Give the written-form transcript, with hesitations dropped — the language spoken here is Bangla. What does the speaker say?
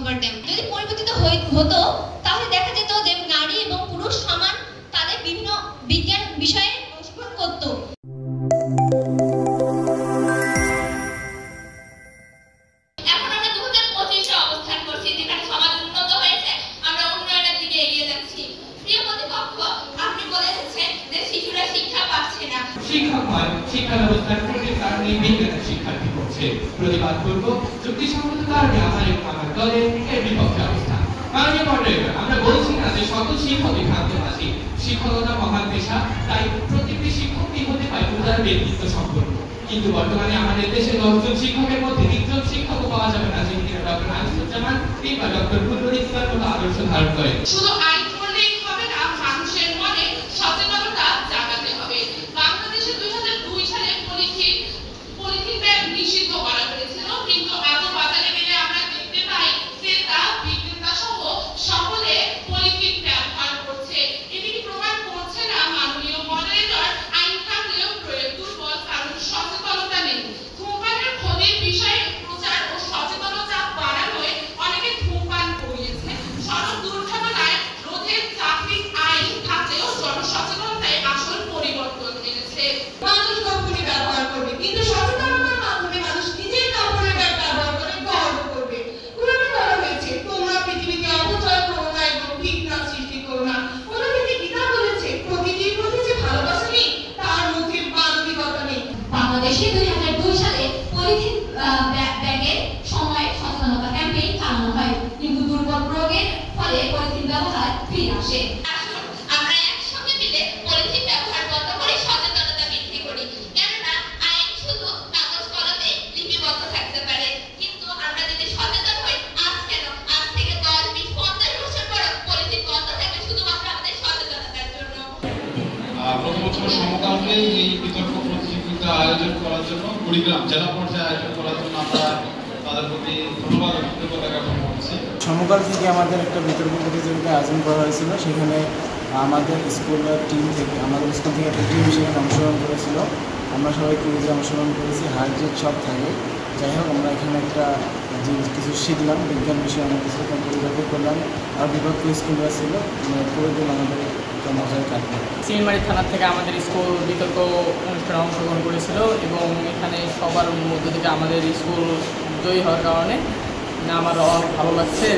করতেন। যদি পরিবর্তিত হতো তাহলে দেখা যেত যে নারী এবং পুরুষ সমান তাদের বিভিন্ন বিজ্ঞান বিষয়ে প্রশিক্ষণ করত। এখন আমরা 2025-এ অবস্থান করছি, যেখানে সমাজ উন্নত হয়েছে, আমরা উন্নয়নের দিকে এগিয়ে যাচ্ছি। প্রিয় প্রতিপক্ষ, আপনি বলেছেন যে শিশুরা শিক্ষা পাচ্ছে না। শিক্ষকগণ শিক্ষা ব্যবস্থার ত্রুটির কারণে বিজ্ঞানের শিক্ষার্থী করছে। প্রতিবাদ করব যুক্তিসঙ্গত কারণে আমার দলের এর বিপক্ষে অবস্থান। মাননীয় মডারেটর, আমরা বলছি না যে সকল শিক্ষকই ভ্রান্তবাদী। শিক্ষকতা মহান পেশা, তাই প্রত্যেকটি শিক্ষকই হতে পারে উদার ব্যক্তিত্ব সম্পন্ন। কিন্তু বর্তমানে আমাদের দেশে 10 জন শিক্ষকের মধ্যে 3 জন শিক্ষকও পাওয়া যাবে না যিনি কিনা ডক্টর আনিসুজ্জামান কিংবা ডক্টর কুলরুল ইসলামের মতো আদর্শ ধারণ করেন। শুধু আইন করলেই হবে না, মানুষের মনে সচেতনতা জাগাতে হবে। বাংলাদেশে 2002 সালে পলিথিন ব্যাগ নিষিদ্ধ করা হয়েছিল, কিন্তু আজও বাজারে গেলে আমরা দেখতে পাই ক্রেতা বিক্রেতা সহ সকলে পলিথিন ব্যবহার করছে। এটি কি প্রমাণ করছে না মাননীয় মডারেটর আইন থাকলেও প্রয়োগ দুর্বল, কারণ সচেতনতা নেই। ধূমপানের ক্ষতির বিষয়ে প্রচার ও সচেতনতা বাড়ানোয় অনেকে ধূমপান করিয়েছে। সড়ক দুর্ঘটনায় রোধের ট্রাফিক আইন থাকলেও জনসচেতনতায় আসল পরিবর্তন এনেছে। মানুষ কাপড় ব্যবহার করবে, কিন্তু সচেতনতার মাধ্যমে মানুষ নিজেই কাপড়ের ব্যাগ ব্যবহার করে গর্ব করবে। কোরআনে বলা হয়েছে, তোমরা পৃথিবীকে অপচয় করো না এবং ফিতনা সৃষ্টি করো না। অন্যদিকে গীতা বলেছে, প্রকৃতির প্রতি যে ভালোবাসা নেই তার মধ্যে মানবিকতা নেই। বাংলাদেশে 2002 সালে পলিথিন ব্যাগের সময় সচেতনতা ক্যাম্পেইন চালানো হয়, কিন্তু দুর্বল প্রয়োগের ফলে পলিথিন ব্যবহার ফিরে আসে। আসুন আমরা একসঙ্গে মিলে পলিথিন ব্যবহার বন্ধ করে সচেতনতা বৃদ্ধি করি। কেননা আইন শুধু কাগজ কলমে লিপিবদ্ধ থাকতে পারে, কিন্তু আমরা যদি সচেতন হই, আজ কেন, আজ থেকে 10, 20, 50 বছর পর পলিথিন বন্ধ থাকবে শুধুমাত্র আমাদের সচেতনতার জন্য। প্রতি বছর সমকালকে এই বিতর্ক প্রতিযোগিতা আয়োজন করার জন্য কুড়িগ্রাম জেলা পর্যায়ে আয়োজন করার জন্য আমরা তাদের প্রতি ধন্যবাদ ও কৃতজ্ঞতা জ্ঞাপন করছি। সমকাল থেকে আমাদের একটা বিতর্ক প্রতিযোগিতা আয়োজন করা হয়েছিল, সেখানে আমাদের স্কুলের টিম থেকে আমাদের স্কুল থেকে একটা টিম সেখানে অংশগ্রহণ করেছিল। আমরা সবাই কুইজে অংশগ্রহণ করেছি, হার জিত সব থাকে। যাই হোক, আমরা এখানে একটা কিছু শিখলাম, বিজ্ঞান বিষয়ে আমরা কিছু পরিবর্তন করলাম। আর বিপক্ষ স্কুলরা ছিল, পুরো দিন আমাদের একটা মজায় কাটলো। চিলমারি থানার থেকে আমাদের স্কুল বিতর্ক অনুষ্ঠানে অংশগ্রহণ করেছিল এবং এখানে সবার মধ্য থেকে আমাদের স্কুল জয়ী হওয়ার কারণে আমার ভালো লাগছে।